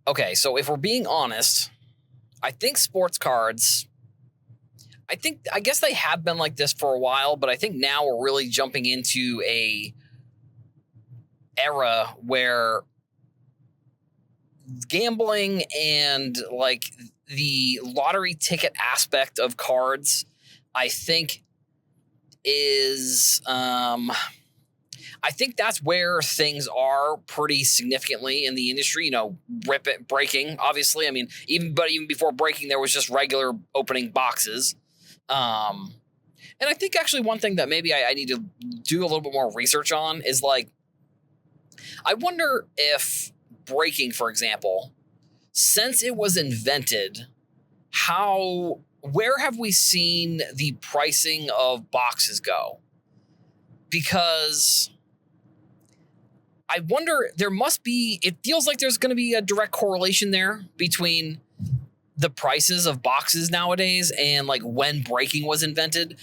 Okay, so if we're being honest, I think sports cards, I guess they have been like this for a while, but I think now we're really jumping into a era where gambling and like the lottery ticket aspect of cards, I think is I think that's where things are pretty significantly in the industry. You know, breaking, obviously. I mean, even before breaking, there was just regular opening boxes. And I think actually one thing that maybe I need to do a little bit more research on is like, I wonder if breaking, for example, since it was invented, where have we seen the pricing of boxes go? Because I wonder, it feels like there's going to be a direct correlation there between the prices of boxes nowadays and like when breaking was invented,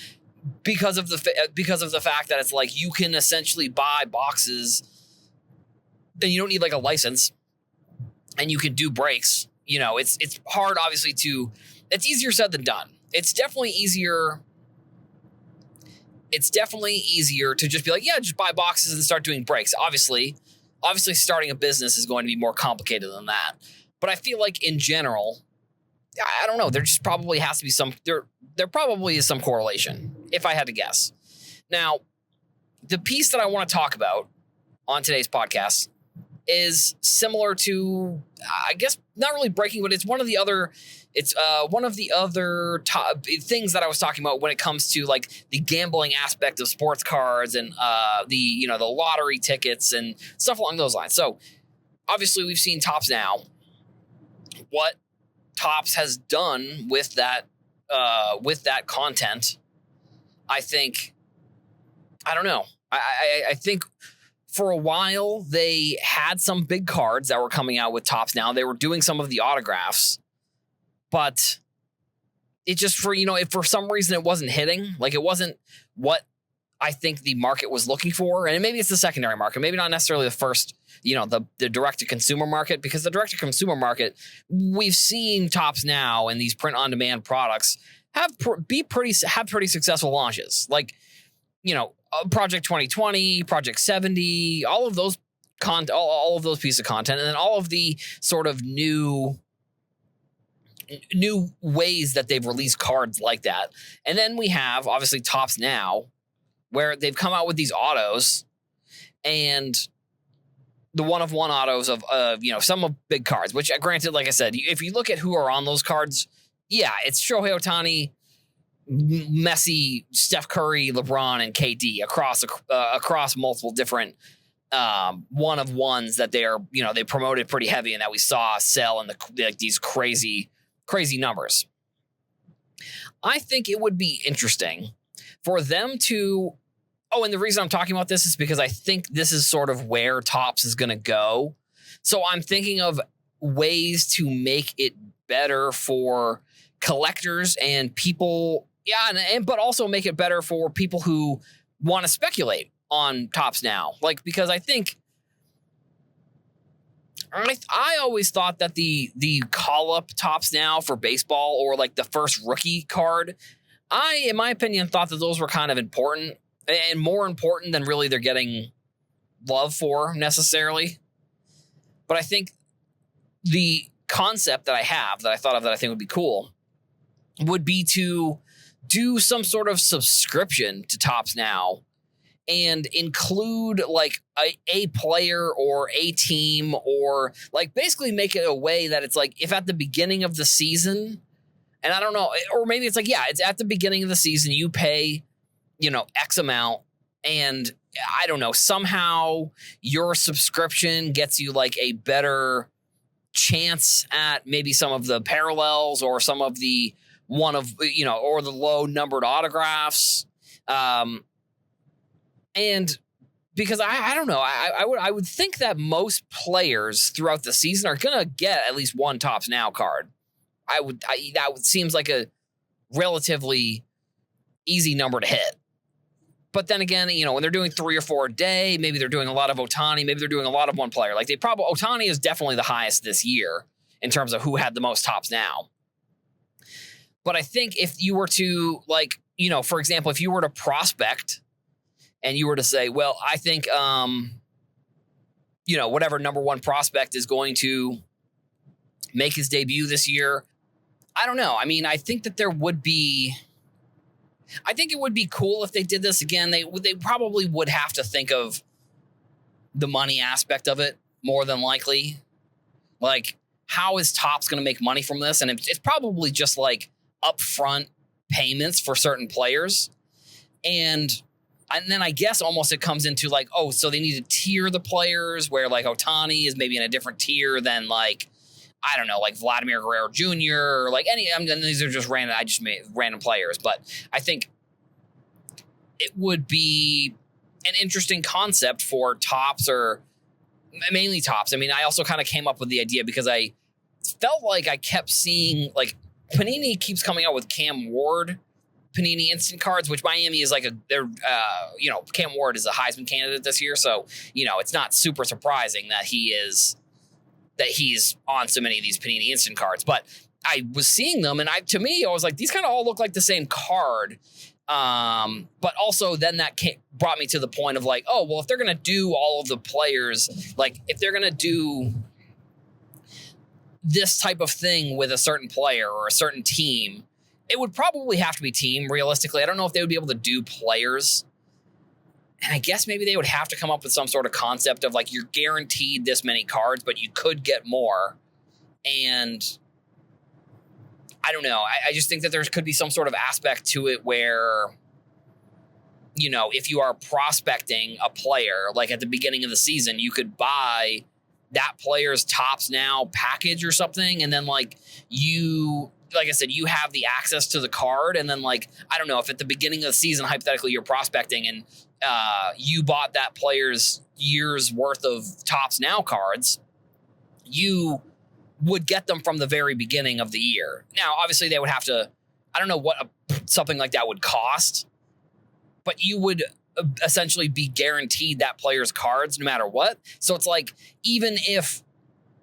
because of the fact that it's like you can essentially buy boxes and you don't need like a license and you can do breaks. You know, it's hard, obviously, it's easier said than done. It's definitely easier to just be like, yeah, just buy boxes and start doing breaks. Obviously starting a business is going to be more complicated than that. But I feel like in general, I don't know, there just probably has to be there probably is some correlation, if I had to guess. Now, the piece that I want to talk about on today's podcast is similar to, I guess, not really breaking, but it's one of the other things that I was talking about when it comes to like the gambling aspect of sports cards and the lottery tickets and stuff along those lines. So obviously we've seen Topps Now. What Topps has done with that content, I think, I don't know. I think for a while they had some big cards that were coming out with Topps Now. They were doing some of the autographs, but it just if for some reason it wasn't hitting, like it wasn't what I think the market was looking for. And maybe it's the secondary market, maybe not necessarily the first, the direct-to-consumer market, because the direct-to-consumer market, we've seen Topps Now and these print-on-demand products have pretty successful launches. Like, Project 2020, Project 70, all of those all of those pieces of content, and then all of the sort of new ways that they've released cards like that. And then we have, obviously, Topps Now, where they've come out with these autos, and the one-of-one autos of some of big cards, which, granted, like I said, if you look at who are on those cards, yeah, it's Shohei Ohtani, Messi, Steph Curry, LeBron, and KD across multiple different one-of-ones that they promoted pretty heavy and that we saw sell in these crazy numbers. I think it would be interesting for them to. Oh, and the reason I'm talking about this is because I think this is sort of where Topps is going to go. So I'm thinking of ways to make it better for collectors and people. Yeah, but also make it better for people who want to speculate on Topps Now. Like, because I think I always thought that the call-up Topps Now for baseball, or like the first rookie card, in my opinion, thought that those were kind of important and more important than really they're getting love for necessarily. But I think the concept that I thought of that I think would be cool would be to do some sort of subscription to Topps Now and include like a player or a team, or like basically make it a way that it's like, if at the beginning of the season, and I don't know, or maybe it's like, yeah, it's at the beginning of the season, you pay, X amount, and I don't know, somehow your subscription gets you like a better chance at maybe some of the parallels or some of the or the low numbered autographs. And because I don't know, I would think that most players throughout the season are going to get at least one Topps Now card. That seems like a relatively easy number to hit. But then again, when they're doing 3 or 4 a day, maybe they're doing a lot of Ohtani, maybe they're doing a lot of one player. Like Ohtani is definitely the highest this year. in terms of who had the most Tops Now. But I think if you were to, like, you know, for example, if you were to prospect and you were to say, well, I think, you know, whatever number one prospect is going to make his debut this year, I don't know. I mean, I think that it would be cool if they did this again. They probably would have to think of the money aspect of it more than likely. Like, how is Topps going to make money from this? And it's probably just like upfront payments for certain players. And then I guess almost it comes into like, oh, so they need to tier the players where like Ohtani is maybe in a different tier than like, I don't know, like Vladimir Guerrero Jr. or like any, I mean, these are just random, I just made random players, but I think it would be an interesting concept for Topps, or mainly Topps. I mean, I also kind of came up with the idea because I felt like I kept seeing, like, Panini keeps coming out with Cam Ward Panini instant cards, which Miami is like you know, Cam Ward is a Heisman candidate this year. So, you know, it's not super surprising that he's on so many of these Panini instant cards. But I was seeing them, and to me, I was like, these kind of all look like the same card. But also then that brought me to the point of like, oh, well, if they're going to do all of the players, like if they're going to do this type of thing with a certain player or a certain team, it would probably have to be team, realistically. I don't know if they would be able to do players. And I guess maybe they would have to come up with some sort of concept of like, you're guaranteed this many cards, but you could get more. And I don't know. I just think that there could be some sort of aspect to it where, you know, if you are prospecting a player, like at the beginning of the season, you could buy that player's Topps Now package or something. And then like like I said, you have the access to the card. And then like, I don't know, if at the beginning of the season, hypothetically, you're prospecting and you bought that player's year's worth of Topps Now cards, you would get them from the very beginning of the year. Now, obviously they would have to, I don't know what something like that would cost, but you would essentially be guaranteed that player's cards no matter what. So it's like, even if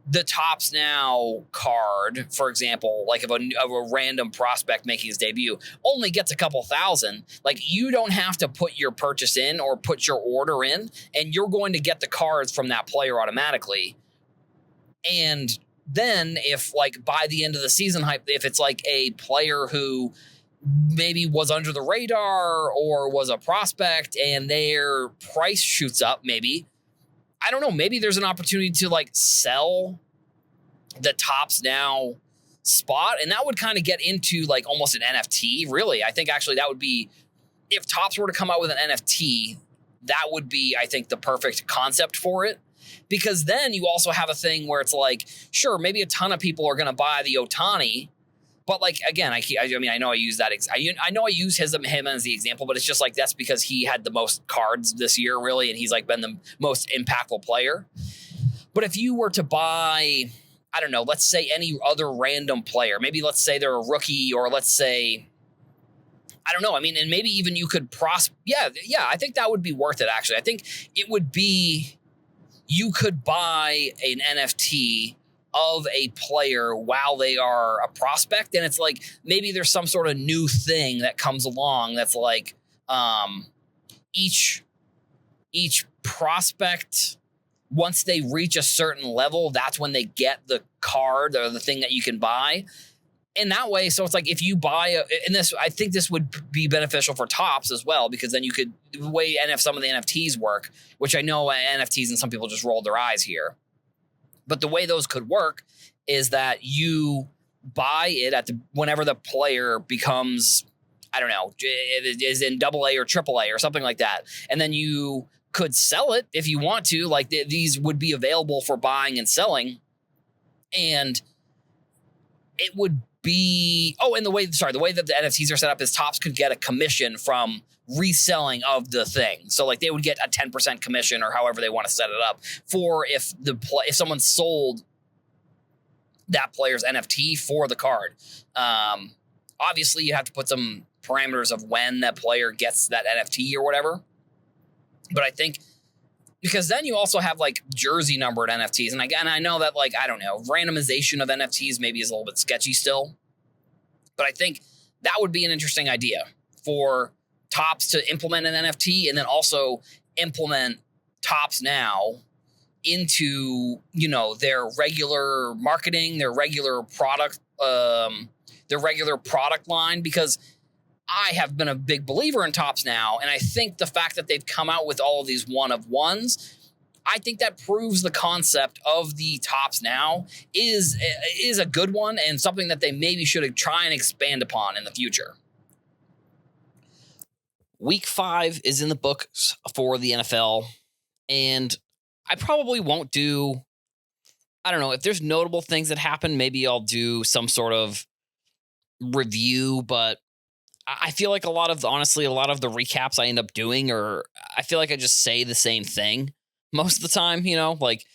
the Topps Now card, for example, like of a random prospect making his debut only gets a couple thousand, like you don't have to put your purchase in or put your order in, and you're going to get the cards from that player automatically. And then if like by the end of the season, if it's like a player who maybe was under the radar or was a prospect and their price shoots up, maybe, I don't know, maybe there's an opportunity to like sell the Topps Now spot. And that would kind of get into like almost an NFT, really. I think actually that would be, if Topps were to come out with an NFT, that would be, I think, the perfect concept for it. Because then you also have a thing where it's like, sure, maybe a ton of people are going to buy the Ohtani, but like, again, I mean, I know I use that. I know I use him as the example, but it's just like, that's because he had the most cards this year, really. And he's like been the most impactful player. But if you were to buy, I don't know, let's say any other random player, maybe let's say they're a rookie, or let's say, I don't know. I mean, and maybe even you could yeah, I think that would be worth it. Actually, I think it would be, you could buy an NFT of a player while they are a prospect. And it's like, maybe there's some sort of new thing that comes along that's like, each prospect, once they reach a certain level, that's when they get the card or the thing that you can buy. And that way, so it's like, if you buy and this, I think this would be beneficial for Topps as well, because then you could, the way some of the NFTs work, which I know NFTs and some people just rolled their eyes here, but the way those could work is that you buy it whenever the player becomes, I don't know, it is in AA or AAA or something like that. And then you could sell it if you want to, like these would be available for buying and selling. And it would be, and the way that the NFTs are set up is Topps could get a commission from reselling of the thing. So like they would get a 10% commission, or however they want to set it up, for if someone sold that player's NFT for the card. Obviously you have to put some parameters of when that player gets that NFT or whatever. But I think because then you also have like jersey numbered NFTs. And I know that, like, I don't know, randomization of NFTs maybe is a little bit sketchy still. But I think that would be an interesting idea for Topps to implement an NFT and then also implement Topps Now into, their regular marketing, their regular product line, because I have been a big believer in Topps Now, and I think the fact that they've come out with all of these one of ones, I think that proves the concept of the Topps Now is a good one and something that they maybe should try and expand upon in the future. Week 5 is in the books for the NFL, and I probably won't do, I don't know, if there's notable things that happen, maybe I'll do some sort of review, but I feel like honestly, a lot of the recaps I end up doing, or I feel like I just say the same thing most of the time, like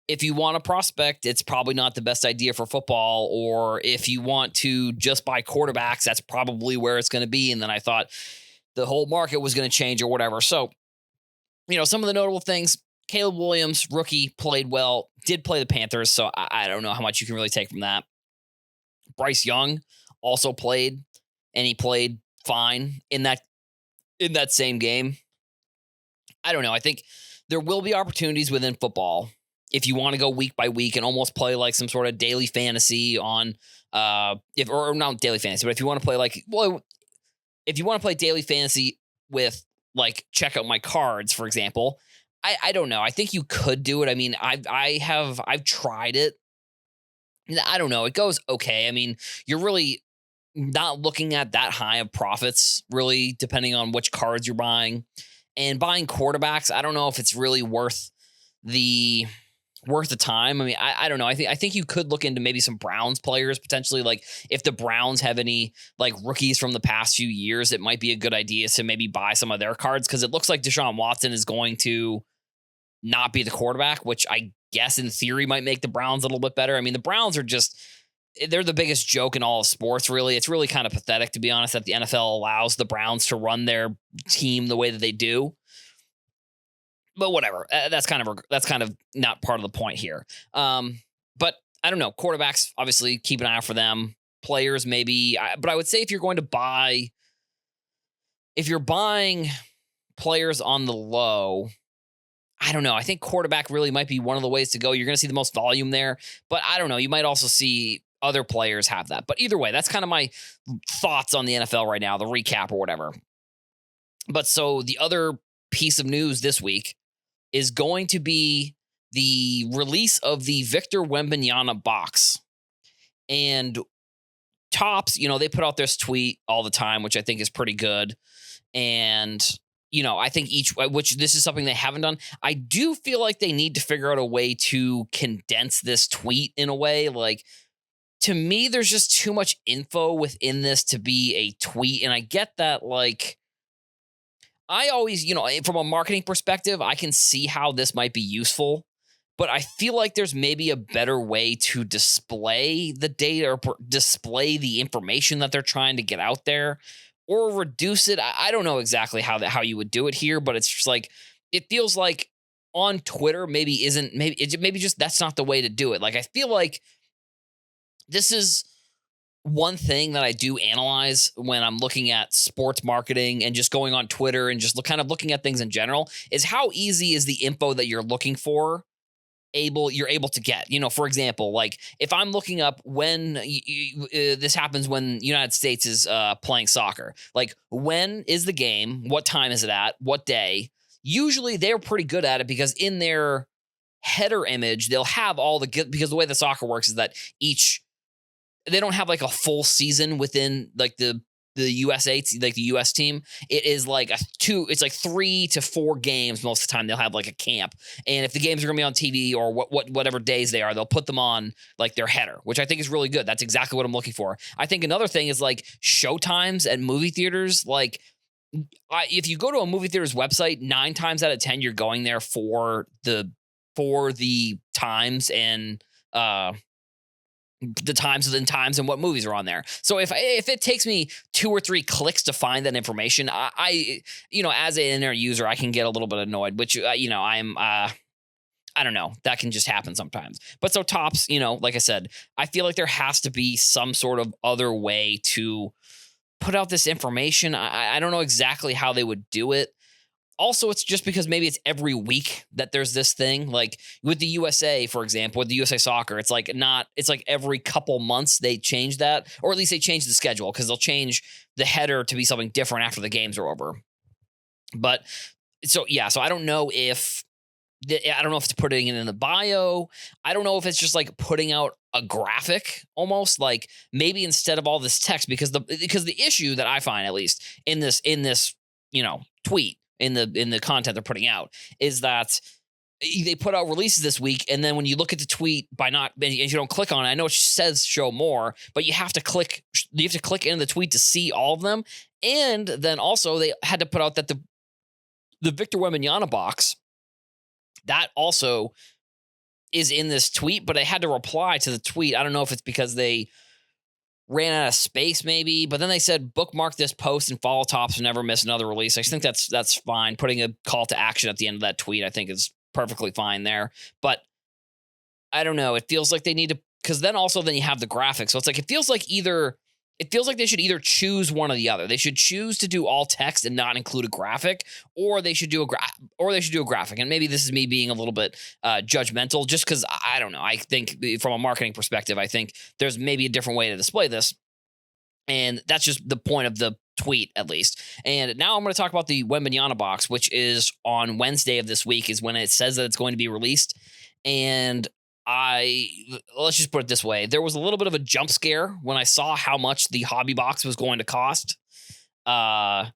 if you want a prospect, it's probably not the best idea for football, or if you want to just buy quarterbacks, that's probably where it's going to be. And then I thought the whole market was going to change or whatever. So, some of the notable things, Caleb Williams, rookie, played well, did play the Panthers. So I don't know how much you can really take from that. Bryce Young also played, and he played fine in that same game. I don't know. I think there will be opportunities within football if you want to go week by week and almost play like some sort of daily fantasy on or not daily fantasy, but if you want to play if you want to play daily fantasy with like check out my cards, for example, I don't know. I think you could do it. I mean, I've tried it. I don't know. It goes okay. I mean, you're really not looking at that high of profits, really, depending on which cards you're buying. And buying quarterbacks, I don't know if it's really worth the time. I mean, I don't know. I think you could look into maybe some Browns players potentially. Like if the Browns have any like rookies from the past few years, it might be a good idea to maybe buy some of their cards, because it looks like Deshaun Watson is going to not be the quarterback, which I guess in theory might make the Browns a little bit better. I mean, the Browns are they're the biggest joke in all of sports, really. It's really kind of pathetic, to be honest, that the NFL allows the Browns to run their team the way that they do. But whatever, that's kind of not part of the point here. But I don't know. Quarterbacks, obviously, keep an eye out for them. Players, maybe. But I would say if you're buying players on the low, I don't know. I think quarterback really might be one of the ways to go. You're going to see the most volume there. But I don't know. You might also see other players have that. But either way, that's kind of my thoughts on the NFL right now, the recap or whatever. But so the other piece of news this week is going to be the release of the Victor Wembanyama box. And Topps, they put out this tweet all the time, which I think is pretty good. And, I think which this is something they haven't done. I do feel like they need to figure out a way to condense this tweet in a way. Like, to me, there's just too much info within this to be a tweet. And I get that, like, I always, from a marketing perspective, I can see how this might be useful, but I feel like there's maybe a better way to display the data or display the information that they're trying to get out there, or reduce it. I don't know exactly how you would do it here, but it's just like, it feels like on Twitter maybe just that's not the way to do it. Like, I feel like this is one thing that I do analyze when I'm looking at sports marketing and just going on Twitter and just kind of looking at things in general, is how easy is the info that you're looking for you're able to get. For example, like if I'm looking up when this happens when United States is playing soccer, like when is the game, what time is it at, what day? Usually they're pretty good at it, because in their header image they'll have because the way the soccer works is that they don't have like a full season within like the USA, like the US team. It is like it's like 3 to 4 games most of the time. They'll have like a camp, and if the games are gonna be on TV or whatever days they are, they'll put them on like their header, which I think is really good. That's exactly what I'm looking for. I think another thing is like showtimes at movie theaters. Like if you go to a movie theater's website, 9 times out of 10 you're going there for the times and the times and what movies are on there. So if it takes me 2 or 3 clicks to find that information, I as an internet user, I can get a little bit annoyed, which I'm I don't know, that can just happen sometimes. But so Topps, like I said, I feel like there has to be some sort of other way to put out this information. I don't know exactly how they would do it. Also, it's just because maybe it's every week that there's this thing. Like with the USA, for example, with the USA Soccer, it's like every couple months they change that, or at least they change the schedule because they'll change the header to be something different after the games are over. But so I don't know if it's putting it in the bio. I don't know if it's just like putting out a graphic almost, like maybe instead of all this text, because the issue that I find, at least in this tweet, in the content they're putting out, is that they put out releases this week, and then when you look at the tweet, if you don't click on it, I know it says show more, but you have to click into the tweet to see all of them. And then also they had to put out that the Victor Wembanyama box, that also is in this tweet, but I had to reply to the tweet. I don't know if it's because they ran out of space maybe, but then they said bookmark this post and follow Topps and never miss another release. I think that's fine. Putting a call to action at the end of that tweet, I think, is perfectly fine there. But I don't know. It feels like they need to, because then you have the graphics. So it's like it feels like they should either choose one or the other. They should choose to do all text and not include a graphic, or they should do a graphic. And maybe this is me being a little bit judgmental, just because I don't know. I think from a marketing perspective, I think there's maybe a different way to display this, and that's just the point of the tweet, at least. And now I'm going to talk about the Wembanyama box, which is on Wednesday of this week is when it says that it's going to be released. And let's just put it this way. There was a little bit of a jump scare when I saw how much the hobby box was going to cost. 8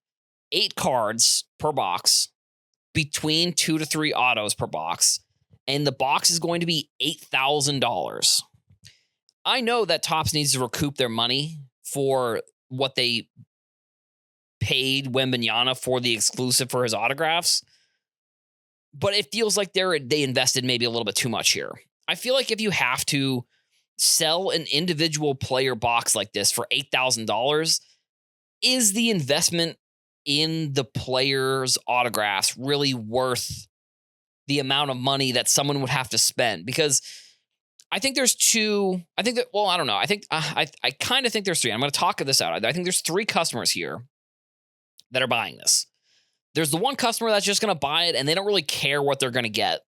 cards per box, between 2 to 3 autos per box, and the box is going to be $8,000. I know that Topps needs to recoup their money for what they paid Wembanyama for the exclusive for his autographs, but it feels like they invested maybe a little bit too much here. I feel like if you have to sell an individual player box like this for $8,000, is the investment in the player's autographs really worth the amount of money that someone would have to spend? Because I think there's I don't know. I think I kind of think there's 3. I'm going to talk this out. I think there's 3 customers here that are buying this. There's the one customer that's just going to buy it and they don't really care what they're going to get.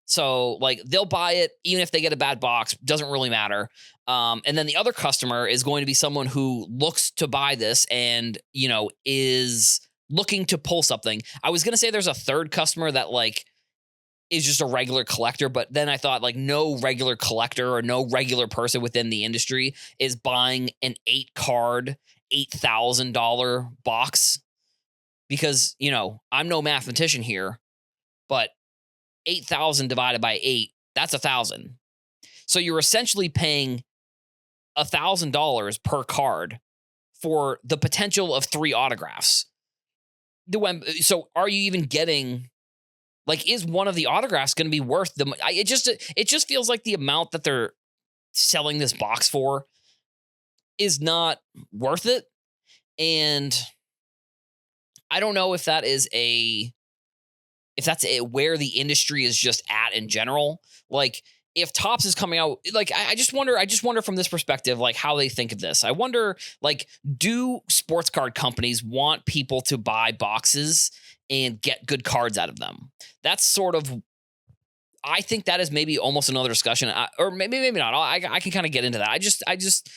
So like they'll buy it even if they get a bad box, doesn't really matter. And then the other customer is going to be someone who looks to buy this and, is looking to pull something. I was going to say there's a third customer that like is just a regular collector, but then I thought like no regular collector or no regular person within the industry is buying an 8-card, $8,000 box, because, I'm no mathematician here, but 8,000 divided by 8, that's 1,000. So you're essentially paying $1,000 per card for the potential of 3 autographs. So are you even getting, like, is one of the autographs going to be worth it just feels like the amount that they're selling this box for is not worth it. And I don't know if that's where the industry is just at in general. Like if Topps is coming out, like I just wonder from this perspective, like how they think of this. I wonder, like, do sports card companies want people to buy boxes and get good cards out of them? That's sort of, I think that is maybe almost another discussion, or maybe not. I can kind of get into that. I just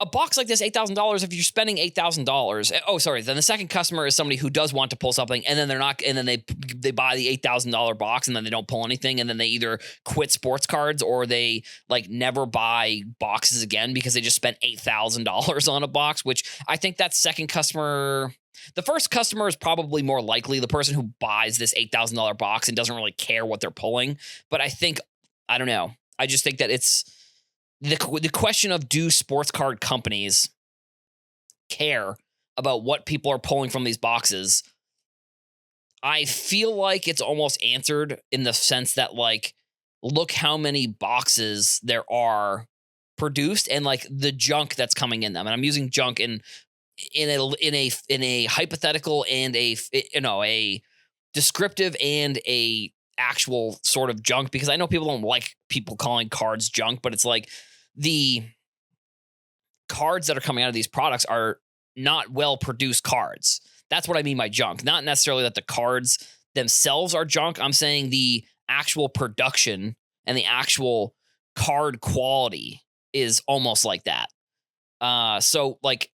a box like this, $8,000, if you're spending $8,000, then the second customer is somebody who does want to pull something, and then they buy the $8,000 box and then they don't pull anything, and then they either quit sports cards or they like never buy boxes again because they just spent $8,000 on a box, which I think that second customer, the first customer is probably more likely the person who buys this $8,000 box and doesn't really care what they're pulling. But I don't know. I just think that it's the question of, do sports card companies care about what people are pulling from these boxes? I feel like it's almost answered in the sense that, like, look how many boxes there are produced and like the junk that's coming in them. And I'm using junk in a hypothetical and a descriptive and a actual sort of junk, because I know people don't like people calling cards junk, but it's like the cards that are coming out of these products are not well produced cards. That's what I mean by junk. Not necessarily that the cards themselves are junk. I'm saying the actual production and the actual card quality is almost like that. So like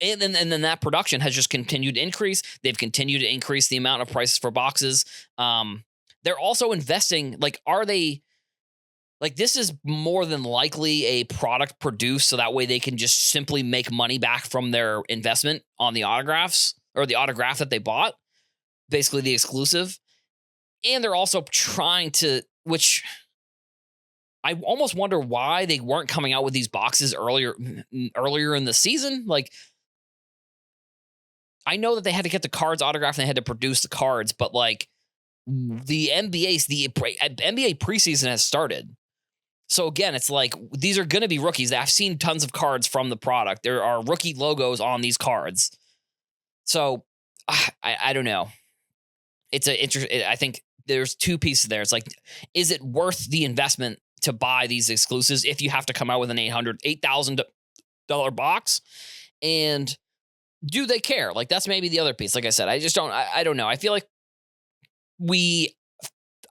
and then that production has just continued to increase. They've continued to increase the amount of prices for boxes. They're also investing. Like, are they like this is more than likely a product produced so that way they can just simply make money back from their investment on the autographs or the autograph that they bought, basically the exclusive. And they're also trying to, which I almost wonder why they weren't coming out with these boxes earlier in the season. Like, I know that they had to get the cards autographed and they had to produce the cards, but like the NBA preseason has started. So again, it's like these are going to be rookies. I've seen tons of cards from the product. There are rookie logos on these cards. So I don't know. It's I think there's two pieces there. It's like, is it worth the investment to buy these exclusives if you have to come out with an $8,000 box? And do they care? Like, that's maybe the other piece. Like I said, I don't know. I feel like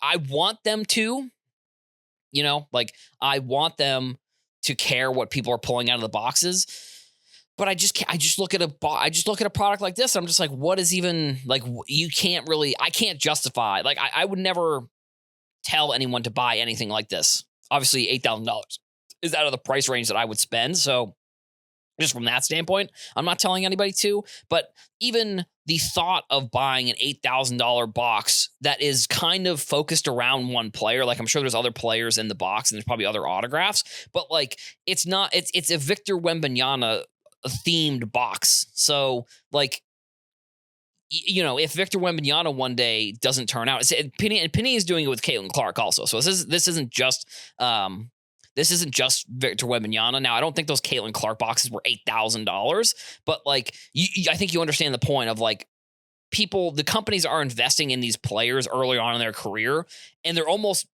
I want them to, like I want them to care what people are pulling out of the boxes, but I just look at a product like this. And I'm just like, what is even like, I can't justify, like, I would never tell anyone to buy anything like this. Obviously $8,000 is out of the price range that I would spend. So just from that standpoint, I'm not telling anybody to, but even the thought of buying an $8,000 box that is kind of focused around one player, like I'm sure there's other players in the box and there's probably other autographs, but like it's a Victor Wembanyama themed box. So like, if Victor Wembanyama one day doesn't turn out, Penny is doing it with Caitlin Clark also. So this isn't just Victor Wembanyama. Now, I don't think those Caitlin Clark boxes were $8,000, but like, I think you understand the point of like the companies are investing in these players early on in their career, and they're almost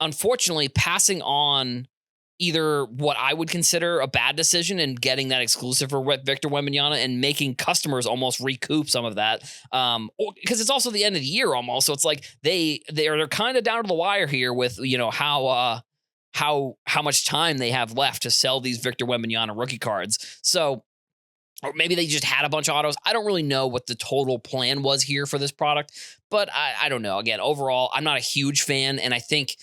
unfortunately passing on either what I would consider a bad decision and getting that exclusive for Victor Wembanyama and making customers almost recoup some of that. Because it's also the end of the year almost. So it's like they're kind of down to the wire here with, how much time they have left to sell these Victor Wembanyama rookie cards. So, or maybe they just had a bunch of autos. I don't really know what the total plan was here for this product, but I don't know. Again, overall, I'm not a huge fan. And I think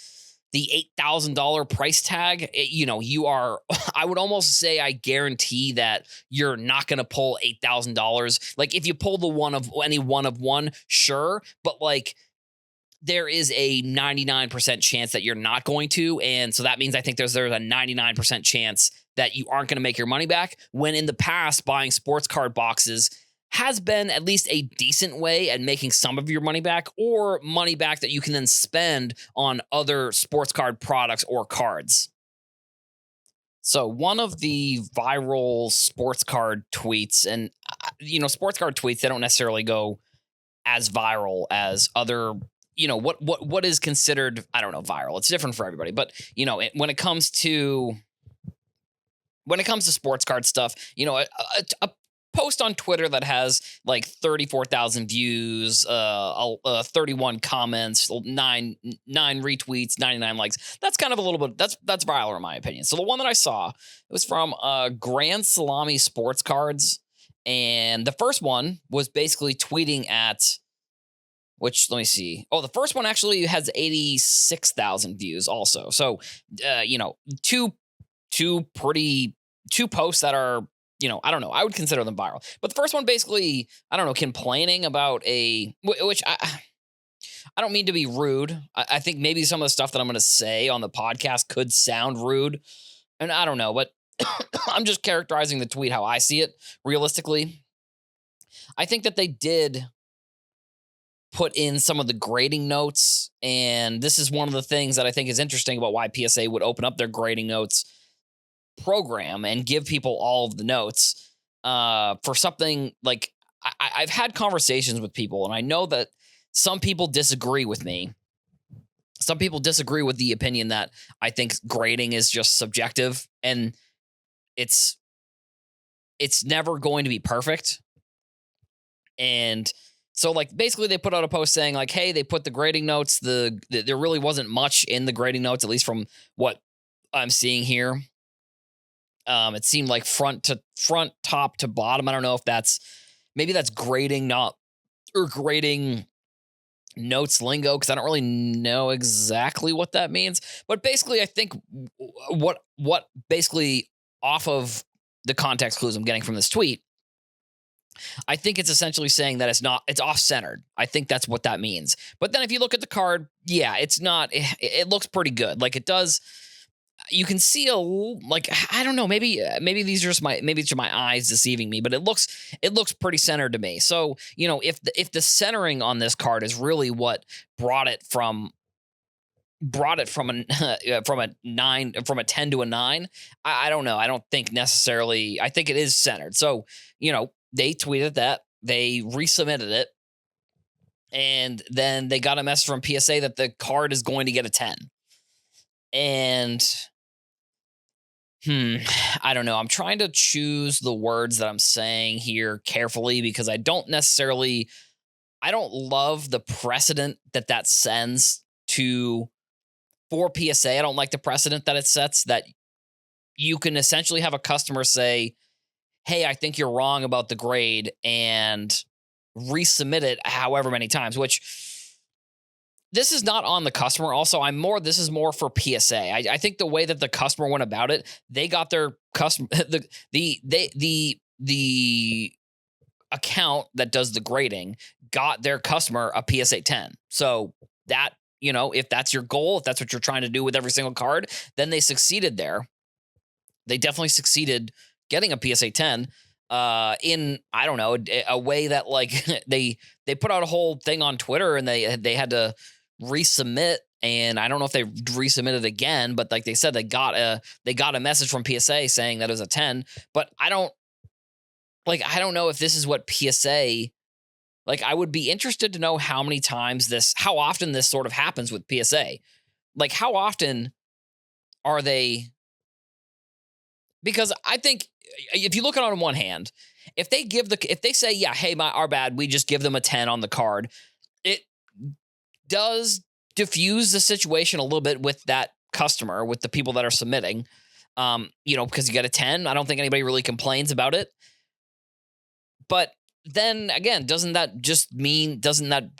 the $8,000 price tag, I would almost say I guarantee that you're not going to pull $8,000. Like if you pull any one of one, sure. But like there is a 99% chance that you're not going to. And so that means I think there's a 99% chance that you aren't going to make your money back, when in the past buying sports card boxes has been at least a decent way at making some of your money back, or money back that you can then spend on other sports card products or cards. So one of the viral sports card tweets, and sports card tweets, they don't necessarily go as viral as other, what is considered, I don't know, viral. It's different for everybody, but when it comes to sports card stuff, a post on Twitter that has like 34,000 views, 31 comments, 9 retweets, 99 likes. That's kind of a little bit, that's viral in my opinion. So the one that I saw, it was from Grand Salami Sports Cards. And the first one was basically tweeting at, which, let me see. Oh, the first one actually has 86,000 views also. So, two posts that are, I don't know. I would consider them viral. But the first one basically, I don't know, complaining about which I don't mean to be rude. I think maybe some of the stuff that I'm going to say on the podcast could sound rude. And I don't know, but I'm just characterizing the tweet how I see it realistically. I think that they did put in some of the grading notes. And this is one of the things that I think is interesting about why PSA would open up their grading notes program and give people all of the notes for something like I've had conversations with people, and I know that some people disagree with me. Some people disagree with the opinion that I think grading is just subjective, and it's never going to be perfect. And so, like, basically, they put out a post saying, like, hey, they put the grading notes. There really wasn't much in the grading notes, at least from what I'm seeing here. It seemed like front, top to bottom. I don't know if maybe that's grading, not or grading notes lingo, because I don't really know exactly what that means. But basically, I think what basically off of the context clues I'm getting from this tweet, I think it's essentially saying that it's off centered. I think that's what that means. But then if you look at the card, yeah, it's not. It looks pretty good. Like, it does. You can see like, I don't know, maybe these are just maybe it's my eyes deceiving me, but it looks pretty centered to me. So, if the centering on this card is really what brought it from from a 9, from a 10 to a 9, I don't know. I don't think necessarily. I think it is centered. So, they tweeted that, they resubmitted it, and then they got a message from PSA that the card is going to get a 10. And I don't know. I'm trying to choose the words that I'm saying here carefully, because I don't love the precedent that sends for PSA. I don't like the precedent that it sets, that you can essentially have a customer say, hey, I think you're wrong about the grade, and resubmit it however many times, which this is not on the customer. Also, this is more for PSA. I think the way that the customer went about it, they got their customer, the account that does the grading got their customer a PSA 10. So that, if that's your goal, if that's what you're trying to do with every single card, then they succeeded there. They definitely succeeded getting a PSA 10 in, I don't know, a way that, like, they put out a whole thing on Twitter, and they had to resubmit, and I don't know if they resubmitted again, but like they said, they got a message from PSA saying that it was a 10. But I don't know if this is what PSA, like, I would be interested to know how often this sort of happens with PSA. Like, how often are they? Because I think if you look at it on one hand, if they say, yeah, hey, our bad, we just give them a 10 on the card, it does diffuse the situation a little bit with that customer, with the people that are submitting, because you get a 10. I don't think anybody really complains about it. But then again, doesn't that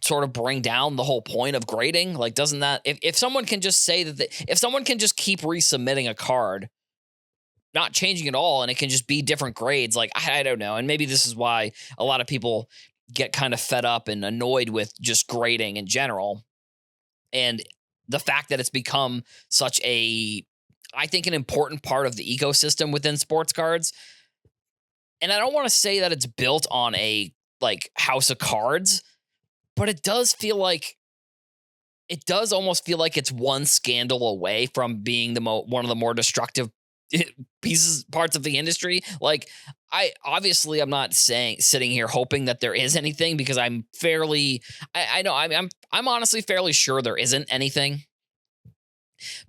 sort of bring down the whole point of grading? Like, doesn't that, if someone can just say if someone can just keep resubmitting a card, not changing at all, and it can just be different grades, like, I don't know. And maybe this is why a lot of people get kind of fed up and annoyed with just grading in general. And the fact that it's become such I think, an important part of the ecosystem within sports cards. And I don't want to say that it's built on a, like, house of cards, but it does almost feel like it's one scandal away from being one of the more destructive parts of the industry. Like, I'm not sitting here hoping that there is anything, because I'm honestly fairly sure there isn't anything.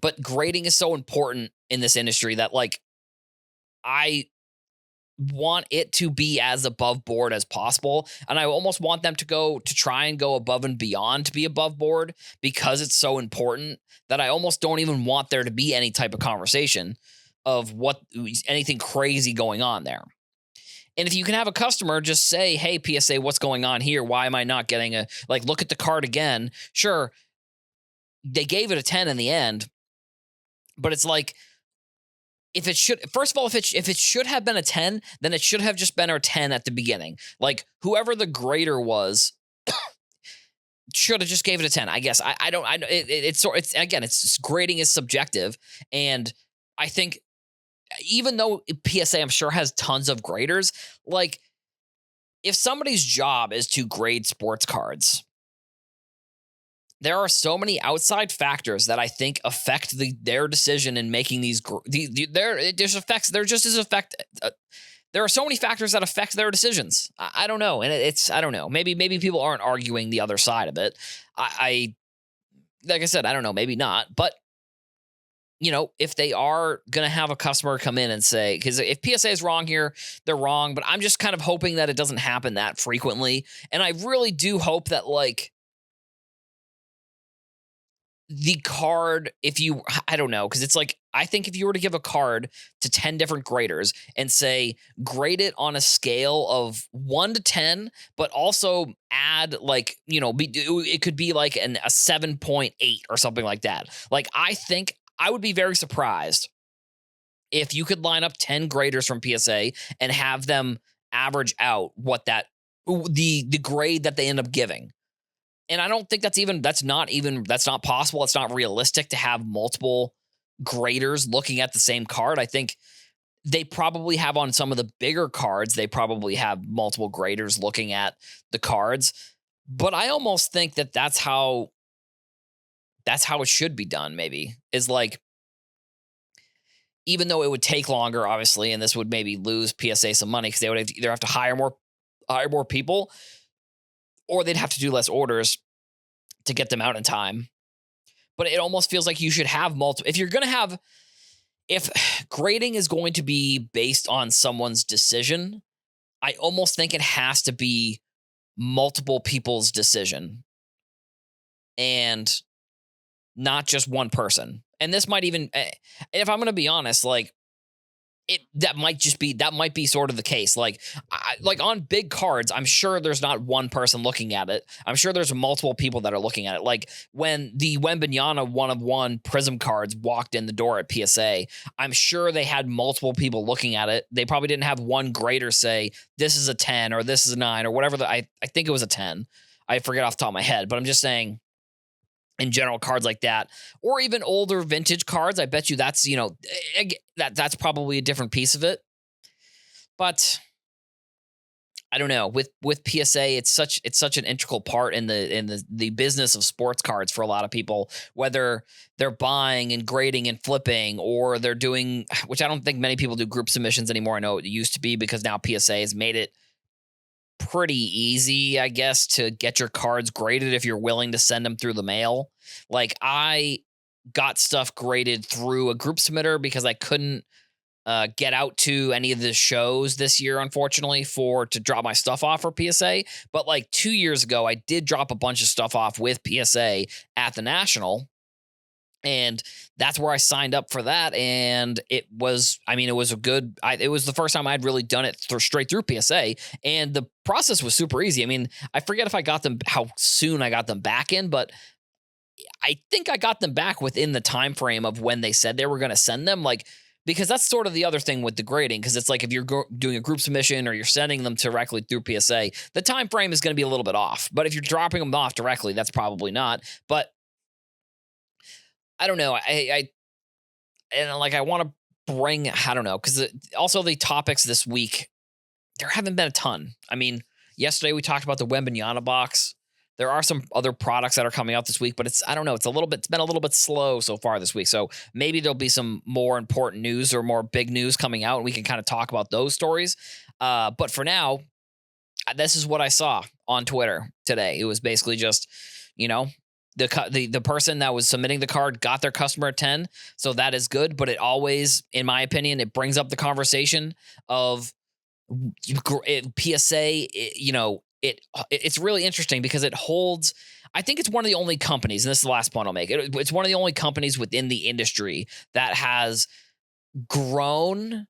But grading is so important in this industry that, like, I want it to be as above board as possible, and I almost want them to try and go above and beyond to be above board, because it's so important that I almost don't even want there to be any type of conversation of anything crazy going on there. And if you can have a customer just say, hey, PSA, what's going on here? Why am I not getting look at the card again? Sure, they gave it a 10 in the end, but it's like, if it should have been a 10, then it should have just been a 10 at the beginning. Like, whoever the grader was should have just gave it a 10. I guess it's grading is subjective. And I think, even though PSA, I'm sure, has tons of graders, like, if somebody's job is to grade sports cards, there are so many outside factors that I think affect their decision in making these. It just affects. There just is affect. There are so many factors that affect their decisions. I don't know, and it's I don't know. Maybe people aren't arguing the other side of it. I like I said, I don't know. Maybe not, but if they are going to have a customer come in and say, because if PSA is wrong here, they're wrong. But I'm just kind of hoping that it doesn't happen that frequently, and I really do hope that the card, I don't know, because it's I think if you were to give a card to 10 different graders and say, grade it on a scale of 1 to 10, but also add it could be like a 7.8 or something like that. I think I would be very surprised if you could line up 10 graders from PSA and have them average out what the grade that they end up giving. And I don't think that's not possible. It's not realistic to have multiple graders looking at the same card. I think they probably have on some of the bigger cards, they probably have multiple graders looking at the cards. But I almost think that that's how it should be done, maybe. Is even though it would take longer, obviously, and this would maybe lose PSA some money because they would either have to hire more people, or they'd have to do less orders to get them out in time. But it almost feels like you should have multiple. If grading is going to be based on someone's decision, I almost think it has to be multiple people's decision and not just one person. And this might even, if I'm going to be honest, that might be sort of the case. On big cards, I'm sure there's not one person looking at it. I'm sure there's multiple people that are looking at it. Like when the Wembanyama 1-of-1 Prism cards walked in the door at PSA, I'm sure they had multiple people looking at it. They probably didn't have one grader say, this is a 10 or this is a 9 or whatever. I think it was a 10. I forget off the top of my head, but I'm just saying, in general, cards like that, or even older vintage cards, I bet you that's that's probably a different piece of it. But I don't know. With PSA, it's such an integral part in the business of sports cards for a lot of people. Whether they're buying and grading and flipping, or they're doing, which I don't think many people do, group submissions anymore. I know it used to be, because now PSA has made it pretty easy, I guess, to get your cards graded if you're willing to send them through the mail. I got stuff graded through a group submitter because I couldn't get out to any of the shows this year, unfortunately, to drop my stuff off for PSA. But 2 years ago, I did drop a bunch of stuff off with PSA at the National. And that's where I signed up for that. And it was the first time I'd really done it straight through PSA. And the process was super easy. I forget how soon I got them back in, but I think I got them back within the time frame of when they said they were going to send them. Because that's sort of the other thing with the grading, because it's if you're doing a group submission or you're sending them directly through PSA, the time frame is going to be a little bit off. But if you're dropping them off directly, that's probably not. But I don't know. I want to bring, I don't know, because also the topics this week, there haven't been a ton. Yesterday we talked about the Wembanyama box. There are some other products that are coming out this week, but it's been a little bit slow so far this week. So maybe there'll be some more important news or more big news coming out, and we can kind of talk about those stories. But for now, this is what I saw on Twitter today. It was basically just, the person that was submitting the card got their customer 10, so that is good. But it always, in my opinion, it brings up the conversation of PSA. It's really interesting because it holds. I think it's one of the only companies, and this is the last point I'll make. It's one of the only companies within the industry that has grown,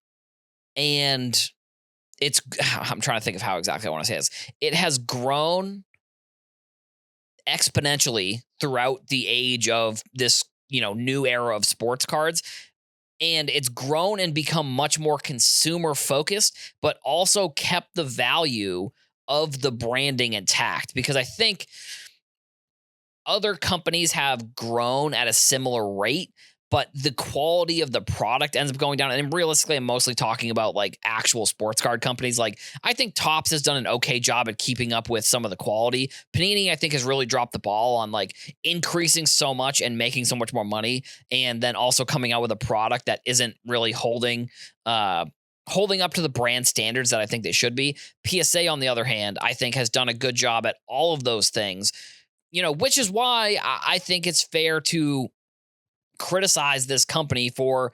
and I'm trying to think of how exactly I want to say this. It has grown exponentially throughout the age of this, new era of sports cards. And it's grown and become much more consumer focused, but also kept the value of the branding intact. Because I think other companies have grown at a similar rate, but the quality of the product ends up going down. And realistically, I'm mostly talking about like actual sports card companies. Like, I think Topps has done an okay job at keeping up with some of the quality. Panini, I think, has really dropped the ball on like increasing so much and making so much more money, and then also coming out with a product that isn't really holding up to the brand standards that I think they should be. PSA, on the other hand, I think has done a good job at all of those things, which is why I think it's fair to criticize this company for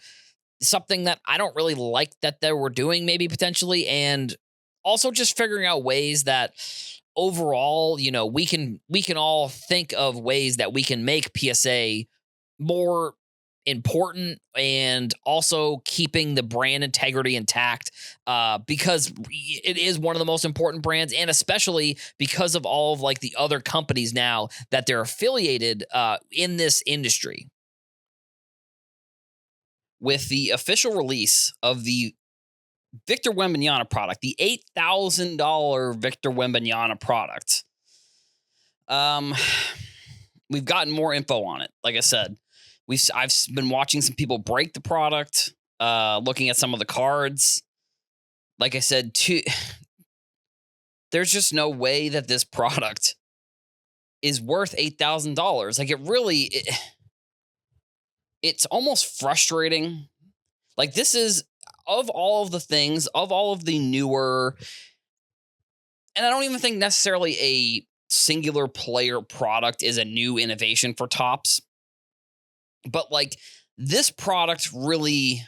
something that I don't really like that they were doing, maybe potentially, and also just figuring out ways that overall, we can all think of ways that we can make PSA more important and also keeping the brand integrity intact, because it is one of the most important brands, and especially because of all of like the other companies now that they're affiliated in this industry. With the official release of the Victor Wembanyama product, the $8,000 Victor Wembanyama product, we've gotten more info on it. Like I said, I've been watching some people break the product, looking at some of the cards. Like I said, there's just no way that this product is worth $8,000. Like, it's almost frustrating. Like, this is, of all of the things, of all of the newer, and I don't even think necessarily a singular player product is a new innovation for Topps, but like, this product really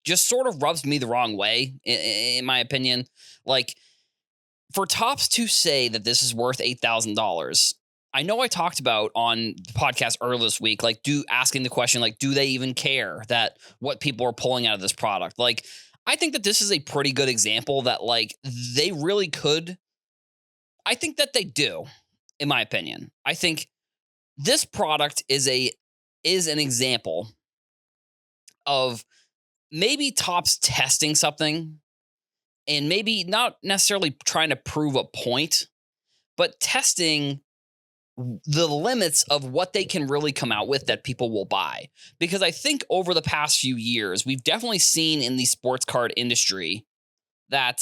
just sort of rubs me the wrong way, in my opinion. Like, for Topps to say that this is worth $8,000, I know I talked about on the podcast earlier this week, like, asking the question, like, do they even care that what people are pulling out of this product? Like, I think that this is a pretty good example that, like, they really could. I think that they do, in my opinion. I think this product is an example of maybe Topps testing something, and maybe not necessarily trying to prove a point, but testing the limits of what they can really come out with that people will buy. Because I think over the past few years, we've definitely seen in the sports card industry that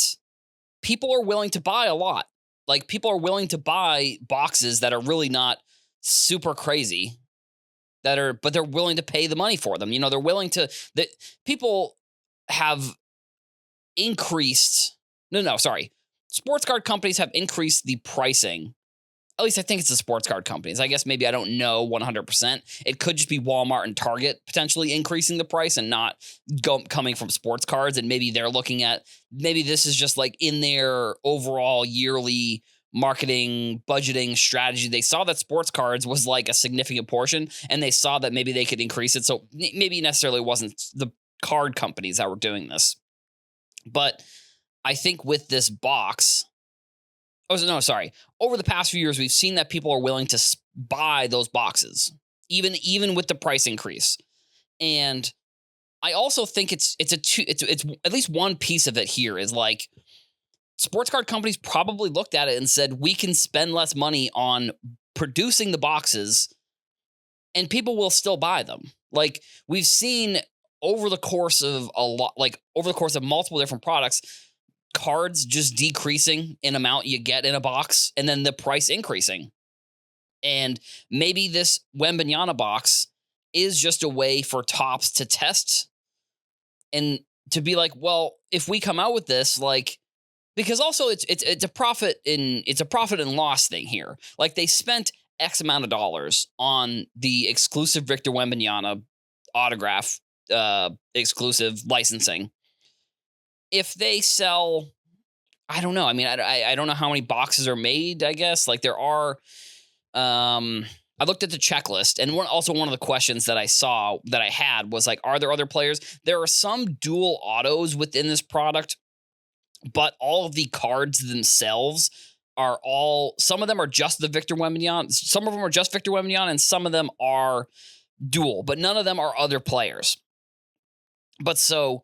people are willing to buy a lot. Like, people are willing to buy boxes that are really not super crazy, but they're willing to pay the money for them. They're willing to, that people have increased, sorry. Sports card companies have increased the pricing. At least I think it's the sports card companies. I guess maybe I don't know 100%. It could just be Walmart and Target potentially increasing the price and not coming from sports cards. And maybe they're looking at, maybe this is just like in their overall yearly marketing budgeting strategy. They saw that sports cards was like a significant portion, and they saw that maybe they could increase it. So maybe necessarily wasn't the card companies that were doing this. But I think with this box, over the past few years, we've seen that people are willing to buy those boxes, even with the price increase. And I also think it's at least one piece of it here is like, sports card companies probably looked at it and said, we can spend less money on producing the boxes and people will still buy them. Like, we've seen over the course of multiple different products, cards just decreasing in amount you get in a box, and then the price increasing. And maybe this Wembanyama box is just a way for Topps to test and to be like, well, if we come out with this, like, because also it's a profit and loss thing here. Like, they spent X amount of dollars on the exclusive Victor Wembanyama autograph exclusive licensing. If they sell, I don't know. I mean, I don't know how many boxes are made, I guess. Like, there are, I looked at the checklist, and one of the questions that I saw that I had was like, are there other players? There are some dual autos within this product, but all of the cards themselves some of them are just the Victor Wembanyama. Some of them are just Victor Wembanyama, and some of them are dual, but none of them are other players. But so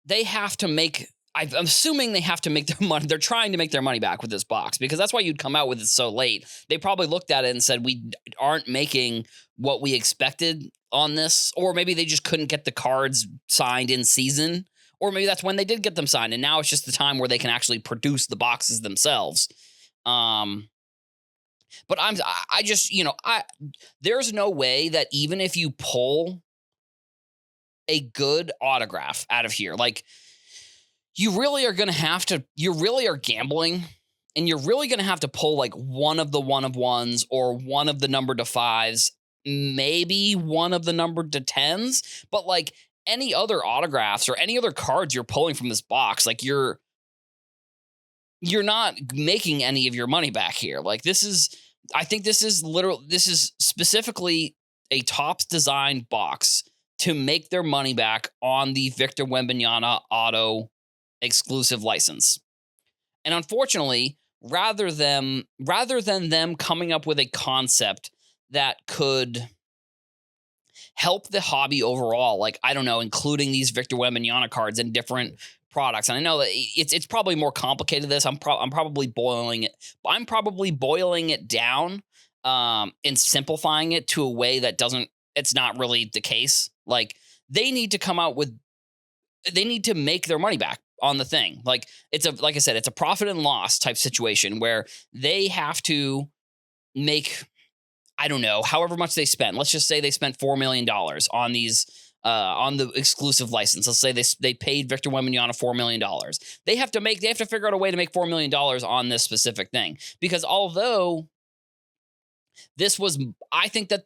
they have to make I'm assuming they have to make their money. They're trying to make their money back with this box because that's why you'd come out with it so late. They probably looked at it and said, we aren't making what we expected on this. Or maybe they just couldn't get the cards signed in season. Or maybe that's when they did get them signed. And now it's just the time where they can actually produce the boxes themselves. But I just, there's no way that even if you pull a good autograph out of here, like, you really are going to have to, you really are gambling, and you're really going to have to pull like one of the 1 of 1s or one of the number to 5s, maybe one of the number to 10s, but like any other autographs or any other cards you're pulling from this box, like you're not making any of your money back here. Like I think this is specifically a Topps designed box to make their money back on the Victor Wembanyama auto exclusive license. And unfortunately, rather than them coming up with a concept that could help the hobby overall, like, I don't know, including these Victor Wembanyama cards in different products. And I know that it's probably more complicated than this. I'm probably boiling it down and simplifying it to a way that it's not really the case. Like, they need to make their money back on the thing. Like, like I said, it's a profit and loss type situation where they have to make, I don't know, however much they spent. Let's just say they spent $4 million on these, on the exclusive license. Let's say they paid Victor Wembanyama $4 million. They have to figure out a way to make $4 million on this specific thing. Because although I think that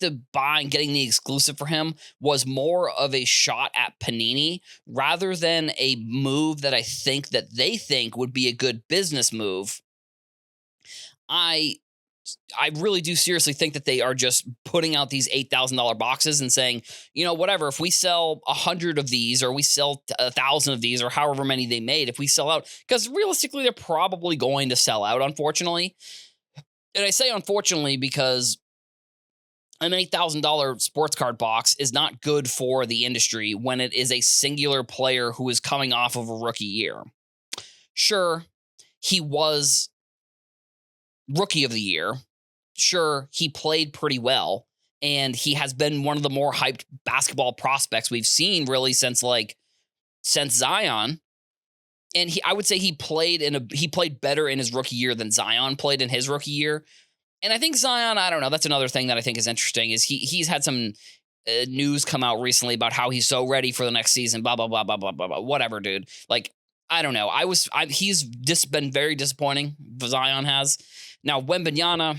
getting the exclusive for him was more of a shot at Panini rather than a move that they think would be a good business move. I really do seriously think that they are just putting out these $8,000 boxes and saying, whatever, if we sell 100 of these or we sell 1,000 of these or however many they made, if we sell out, because realistically, they're probably going to sell out, unfortunately. And I say unfortunately because an $8,000 sports card box is not good for the industry when it is a singular player who is coming off of a rookie year. Sure, he was rookie of the year. Sure, he played pretty well, and he has been one of the more hyped basketball prospects we've seen really since Zion. And I would say he played better in his rookie year than Zion played in his rookie year. And I think Zion, I don't know, that's another thing that I think is interesting is he's had some news come out recently about how he's so ready for the next season, blah, blah, blah, blah, blah, blah, blah, whatever, dude. Like, I don't know. He's just been very disappointing, Zion has. Now, Wembanyama,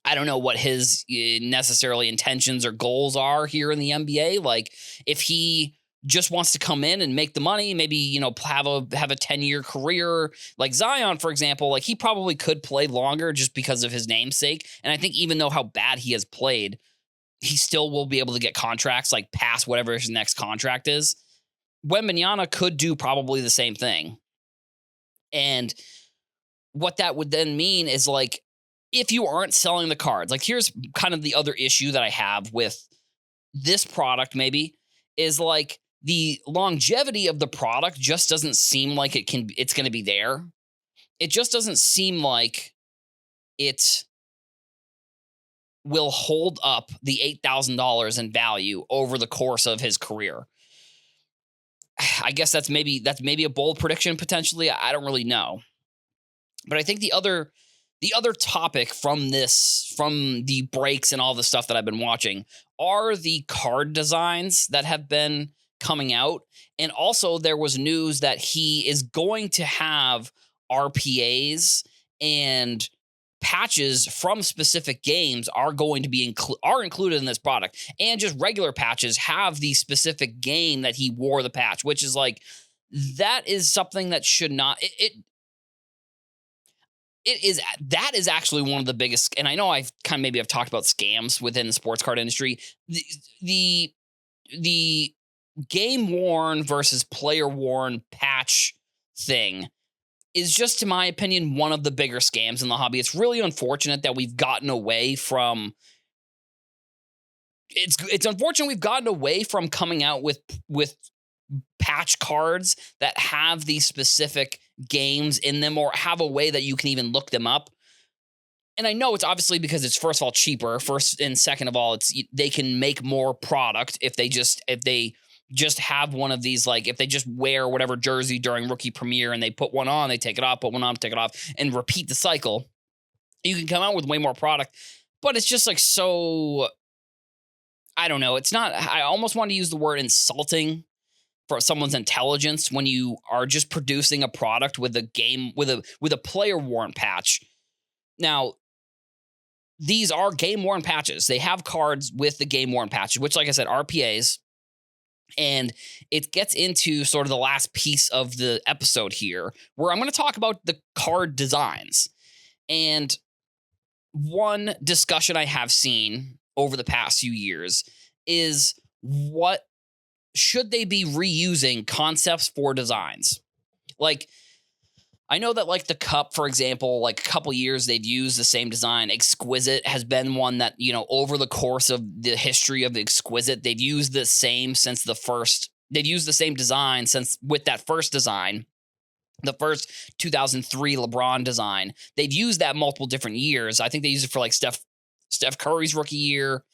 I don't know what his necessarily intentions or goals are here in the NBA. Like, if he just wants to come in and make the money, maybe, have a 10-year career like Zion, for example, like he probably could play longer just because of his namesake. And I think even though how bad he has played, he still will be able to get contracts like past whatever his next contract is. Wembanyama could do probably the same thing. And what that would then mean is, like, if you aren't selling the cards, like, here's kind of the other issue that I have with this product maybe is, like, the longevity of the product just doesn't seem like it's going to be there. It just doesn't seem like it will hold up the $8,000 in value over the course of his career. I guess that's maybe a bold prediction potentially. I don't really know. But I think the other topic from the breaks and all the stuff that I've been watching are the card designs that have been coming out. And also there was news that he is going to have RPAs and patches from specific games are going to be included in this product. And just regular patches have the specific game that he wore the patch, which is like, that is something that should not, that is actually one of the biggest, and I know I've talked about scams within the sports card industry. The game worn versus player worn patch thing is just, in my opinion, one of the bigger scams in the hobby. It's really unfortunate that we've gotten away from. It's unfortunate we've gotten away from coming out with patch cards that have these specific games in them or have a way that you can even look them up. And I know it's obviously because it's, first of all, cheaper. First and second of all, they can make more product if they just have one of these, like if they just wear whatever jersey during rookie premiere and they put one on, they take it off, put one on, take it off, and repeat the cycle. You can come out with way more product, but it's just like so. I don't know. It's not. I almost want to use the word insulting for someone's intelligence when you are just producing a product with a game with a player worn patch. Now, these are game worn patches. They have cards with the game worn patches, which, like I said, RPAs. And it gets into sort of the last piece of the episode here, where I'm going to talk about the card designs. And one discussion I have seen over the past few years is, what should they be reusing concepts for designs? Like, I know that, like, the cup, for example, like a couple years they've used the same design. Exquisite has been one that, over the course of the history of the Exquisite, they've used the same since they've used the same design since with that first design, the first 2003 LeBron design. They've used that multiple different years. I think they used it for like Steph Curry's rookie year.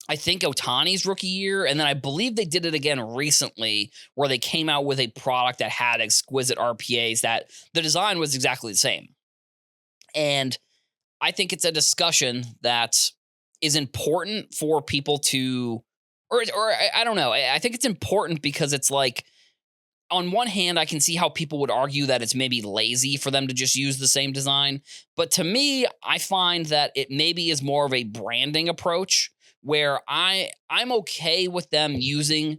I think Ohtani's rookie year, and then I believe they did it again recently where they came out with a product that had exquisite RPAs that the design was exactly the same. And I think it's a discussion that is important for people to, or I don't know. I think it's important because it's like, on one hand, I can see how people would argue that it's maybe lazy for them to just use the same design. But to me, I find that it maybe is more of a branding approach where I'm okay with them using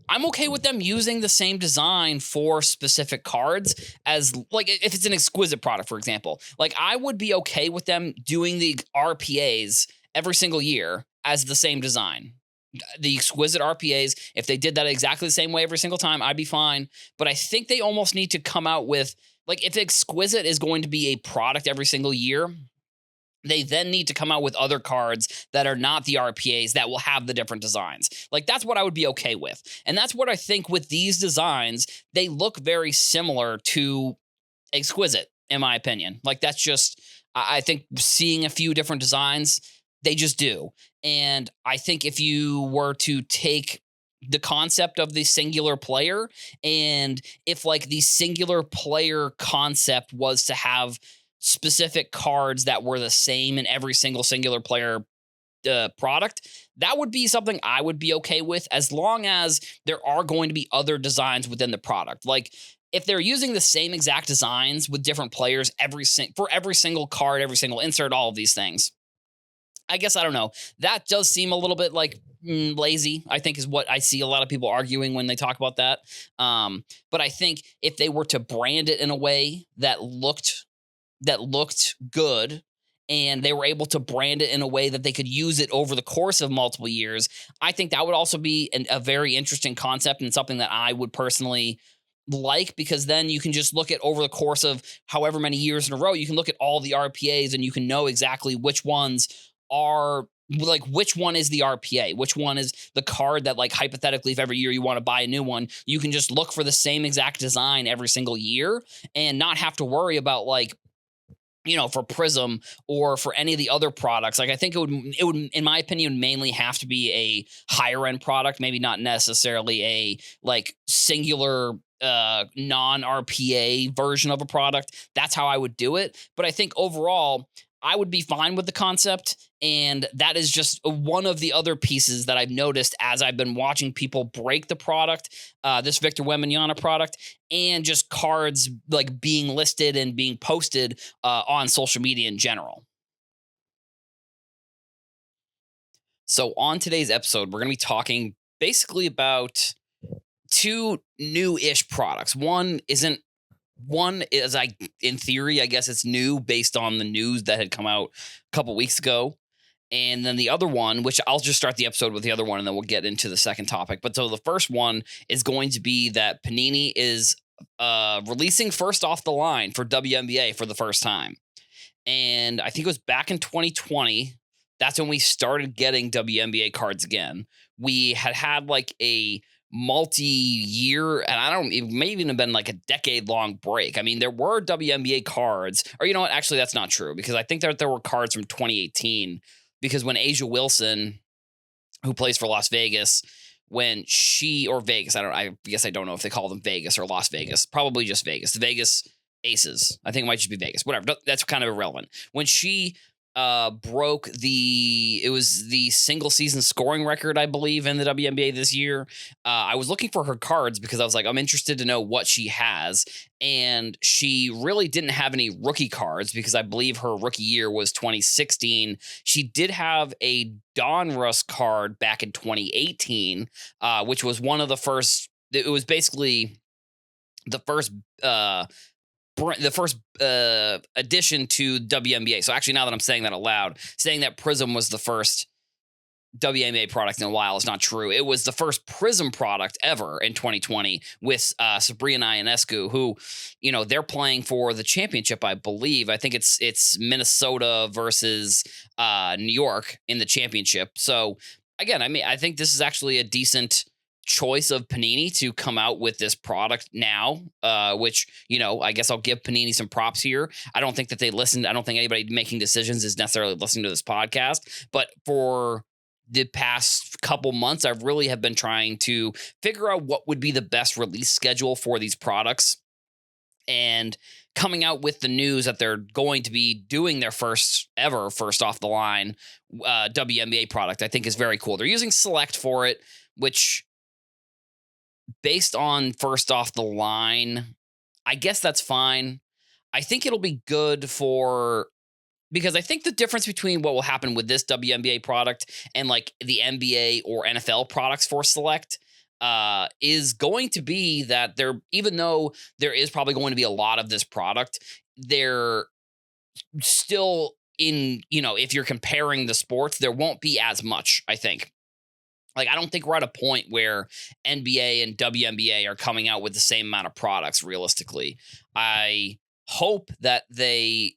the same design for specific cards, as like if it's an exquisite product, for example. Like, I would be okay with them doing the RPAs every single year as the same design. The exquisite RPAs, if they did that exactly the same way every single time, I'd be fine. But I think they almost need to come out with, like, if exquisite is going to be a product every single year, they then need to come out with other cards that are not the RPAs that will have the different designs. Like, that's what I would be okay with. And that's what I think with these designs, they look very similar to exquisite, in my opinion. Like, that's just, I think seeing a few different designs, they just do. And I think if you were to take the concept of the singular player, and if like the singular player concept was to have specific cards that were the same in every single singular player product, that would be something I would be okay with, as long as there are going to be other designs within the product. Like, if they're using the same exact designs with different players for every single card, every single insert, all of these things, I guess, I don't know. That does seem a little bit like lazy, I think, is what I see a lot of people arguing when they talk about that. But I think if they were to brand it in a way that looked good, and they were able to brand it in a way that they could use it over the course of multiple years, I think that would also be a very interesting concept and something that I would personally like, because then you can just look at over the course of however many years in a row, you can look at all the RPAs and you can know exactly which ones are, like, which one is the RPA, which one is the card that, like, hypothetically, if every year you want to buy a new one, you can just look for the same exact design every single year and not have to worry about, like, for Prism or for any of the other products. Like, I think it would, in my opinion, mainly have to be a higher end product, maybe not necessarily a like singular non-RPA version of a product. That's how I would do it. But I think overall, I would be fine with the concept. And that is just one of the other pieces that I've noticed as I've been watching people break the product, this Victor Wembanyama product, and just cards like being listed and being posted on social media in general. So on today's episode, we're going to be talking basically about two new-ish products. One is in theory, I guess it's new based on the news that had come out a couple weeks ago. And then the other one, which I'll just start the episode with the other one, and then we'll get into the second topic. But so the first one is going to be that Panini is releasing first off the line for WNBA for the first time. And I think it was back in 2020 that's when we started getting WNBA cards again. We had like a multi-year, and it may even have been like a decade-long break. I mean, there were WNBA cards, or you know what? Actually, that's not true, because I think that there were cards from 2018, because when Asia Wilson, who plays for Las Vegas, or Vegas, I guess I don't know if they call them Vegas or Las Vegas, probably just Vegas, the Vegas Aces. I think it might just be Vegas, whatever. That's kind of irrelevant. When she broke it was the single season scoring record, I believe, in the WNBA this year. I was looking for her cards because I was like, I'm interested to know what she has. And she really didn't have any rookie cards, because I believe her rookie year was 2016. She did have a Donruss card back in 2018, which was one of the first. It was basically the first addition to WNBA. So actually, now that I'm saying that aloud, saying that Prism was the first WNBA product in a while is not true. It was the first Prism product ever in 2020 with Sabrina Ionescu, who, they're playing for the championship, I believe. I think it's Minnesota versus New York in the championship. So again, I think this is actually a decent choice of Panini to come out with this product now, which, I guess I'll give Panini some props here. I don't think that they listened. I don't think anybody making decisions is necessarily listening to this podcast, but for the past couple months, I really have been trying to figure out what would be the best release schedule for these products, and coming out with the news that they're going to be doing their first off the line WNBA product, I think is very cool. They're using Select for it, which, based on first off the line, I guess that's fine. I think it'll be good because I think the difference between what will happen with this WNBA product and like the NBA or NFL products for Select is going to be that even though there is probably going to be a lot of this product, they're still if you're comparing the sports, there won't be as much, I think. Like, I don't think we're at a point where NBA and WNBA are coming out with the same amount of products, realistically. I hope that the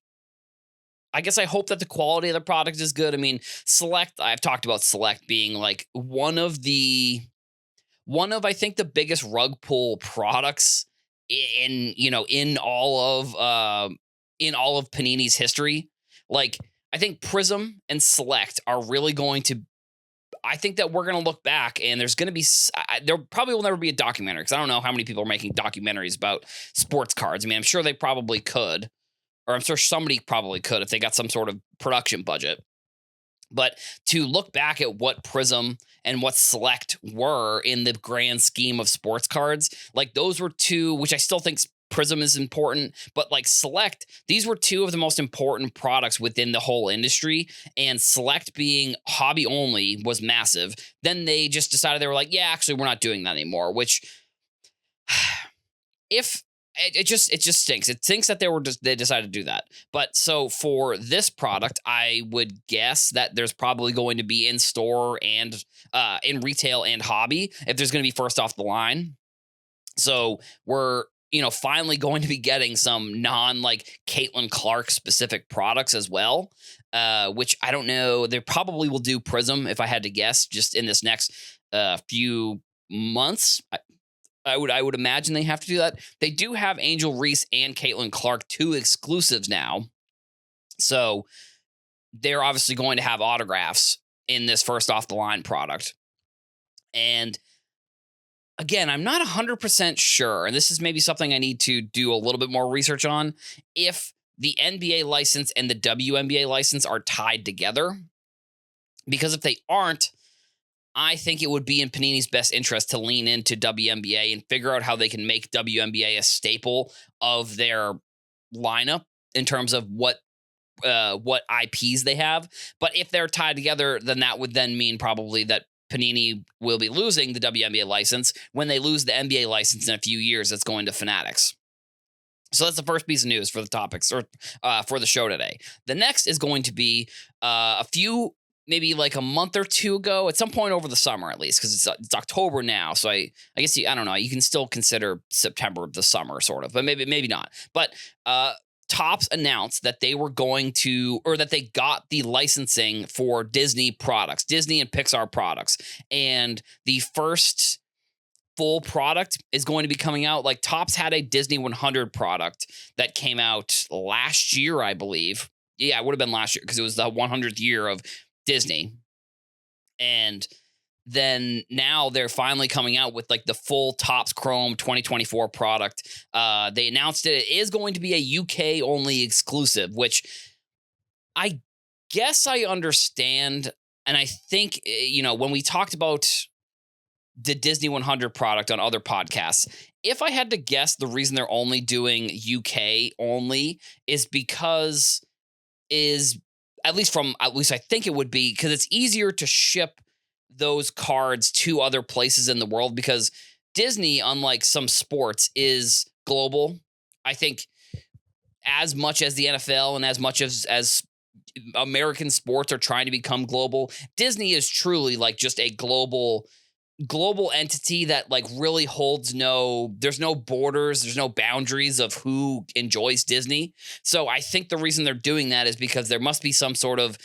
quality of the product is good. I mean, Select, I've talked about Select being like one of I think the biggest rug pull products in all of Panini's history. Like, I think Prism and Select are really going to, I think that we're going to look back, and there's going to be, there probably will never be a documentary, because I don't know how many people are making documentaries about sports cards. I mean, I'm sure they probably could, or I'm sure somebody probably could if they got some sort of production budget. But to look back at what Prism and what Select were in the grand scheme of sports cards, like those were two, which I still think Prism is important, but like Select, these were two of the most important products within the whole industry, and Select being hobby only was massive. Then they just decided, they were like, yeah, actually, we're not doing that anymore, which it just stinks. It stinks that they decided to do that. But so for this product, I would guess that there's probably going to be in store and in retail and hobby, if there's going to be first off the line. So we're finally going to be getting some like Caitlin Clark specific products as well, which I don't know. They probably will do Prism, if I had to guess, just in this next few months. I would imagine they have to do that. They do have Angel Reese and Caitlin Clark, two exclusives now. So they're obviously going to have autographs in this first off the line product. And again, I'm not 100% sure, and this is maybe something I need to do a little bit more research on, if the NBA license and the WNBA license are tied together. Because if they aren't, I think it would be in Panini's best interest to lean into WNBA and figure out how they can make WNBA a staple of their lineup in terms of what IPs they have. But if they're tied together, then that would then mean probably that Panini will be losing the WNBA license. When they lose the NBA license in a few years, it's going to Fanatics. So that's the first piece of news for the topics, or for the show today. The next is going to be maybe like a month or two ago, at some point over the summer at least, because it's October now. So I guess I don't know. You can still consider September the summer, sort of, but maybe not. But Topps announced that they were going to, or that they got the licensing for Disney products, Disney and Pixar products. And the first full product is going to be coming out. Like Topps had a Disney 100 product that came out last year, I believe. Yeah, it would have been last year because it was the 100th year of Disney. And then now they're finally coming out with like the full Topps Chrome 2024 product. They announced it is going to be a UK only exclusive, which I guess I understand. And I think, when we talked about the Disney 100 product on other podcasts, if I had to guess, the reason they're only doing UK only is because at least I think it would be because it's easier to ship those cards to other places in the world, because Disney, unlike some sports, is global. I think as much as the NFL and as much as American sports are trying to become global, Disney is truly like just a global entity that like really holds there's no borders, there's no boundaries of who enjoys Disney. So I think the reason they're doing that is because there must be some sort of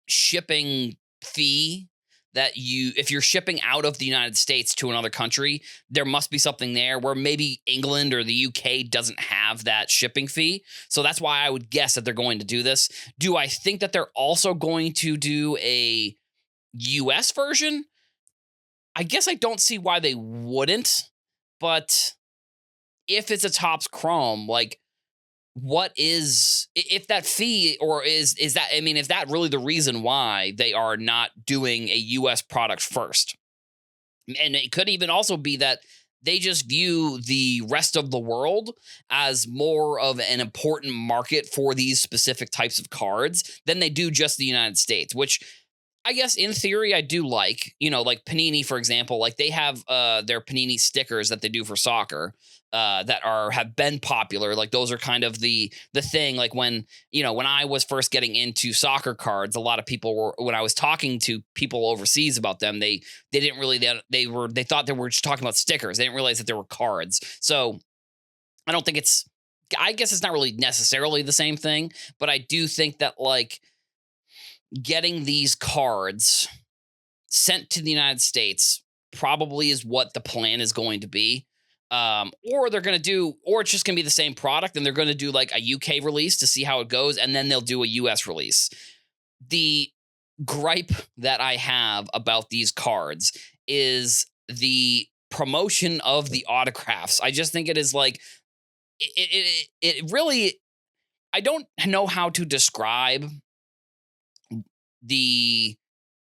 shipping fee that if you're shipping out of the United States to another country, there must be something there where maybe England or the UK doesn't have that shipping fee. So that's why I would guess that they're going to do this. Do I think that they're also going to do a US version? I guess I don't see why they wouldn't, but if it's a Topps Chrome, like, what is, if that fee, or is that, I mean, is that really the reason why they are not doing a US product first? And it could even also be that they just view the rest of the world as more of an important market for these specific types of cards than they do just the United States, which I guess in theory I do like. Like Panini, for example, like they have their Panini stickers that they do for soccer that have been popular. Like those are kind of the thing. Like when I was first getting into soccer cards, a lot of people when I was talking to people overseas about them, they didn't really, they thought they were just talking about stickers. They didn't realize that there were cards. So I guess it's not really necessarily the same thing, but I do think that like getting these cards sent to the United States probably is what the plan is going to be. Or they're going to do, or it's just going to be the same product and they're going to do like a UK release to see how it goes. And then they'll do a US release. The gripe that I have about these cards is the promotion of the autographs. I just think it is like, it really, I don't know how to describe the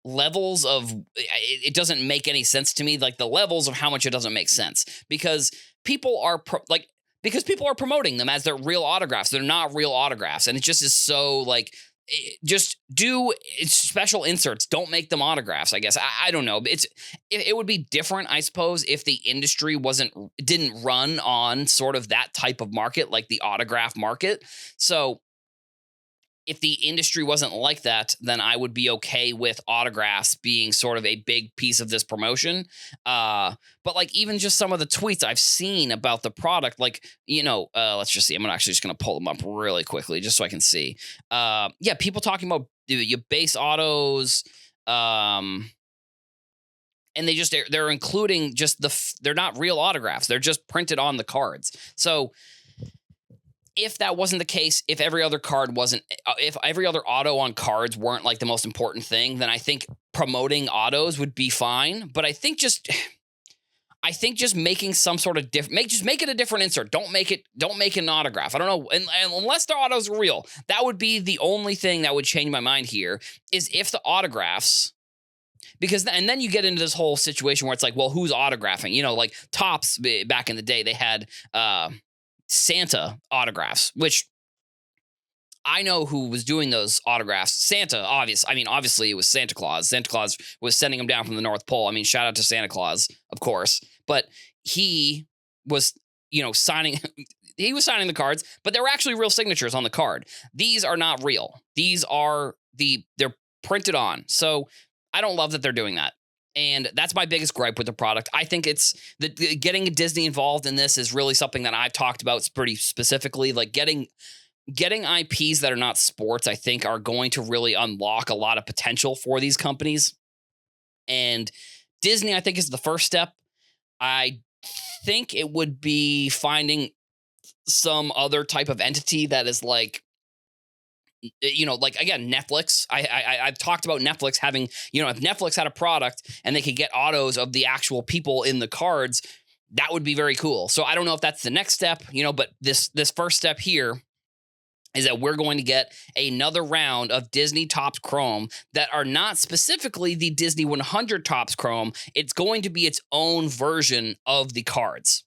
levels of it doesn't make any sense to me, like the levels of how much it doesn't make sense, because people are promoting them as they're real autographs. They're not real autographs, and it just is so like, just do special inserts, don't make them autographs. I guess I don't know. It would be different, I suppose, if the industry didn't run on sort of that type of market, like the autograph market. So if the industry wasn't like that, then I would be okay with autographs being sort of a big piece of this promotion. But like even just some of the tweets I've seen about the product, like, let's just see. I'm actually just going to pull them up really quickly just so I can see. Yeah, people talking about your base autos. And they're including just they're not real autographs. They're just printed on the cards. So if that wasn't the case, if every other auto on cards weren't like the most important thing, then I think promoting autos would be fine. But I think just making some sort of just make it a different insert. Don't make it an autograph. I don't know. And unless the autos are real, that would be the only thing that would change my mind here, is if the autographs, and then you get into this whole situation where it's like, well, who's autographing? Like Topps back in the day, they had, Santa autographs, which I know who was doing those autographs. Santa, obviously it was Santa Claus. Santa Claus was sending them down from the North Pole. I mean, shout out to Santa Claus, of course. But he was, signing he was signing the cards, but there were actually real signatures on the card. These are not real. These are they're printed on. So I don't love that they're doing that. And that's my biggest gripe with the product. I think it's getting Disney involved in this is really something that I've talked about pretty specifically. Like getting IPs that are not sports, I think, are going to really unlock a lot of potential for these companies. And Disney, I think, is the first step. I think it would be finding some other type of entity that is like, like again, Netflix. I've talked about Netflix having, if Netflix had a product and they could get autos of the actual people in the cards, that would be very cool. So I don't know if that's the next step, but this first step here is that we're going to get another round of Disney Topps Chrome that are not specifically the Disney 100 Topps Chrome. It's going to be its own version of the cards.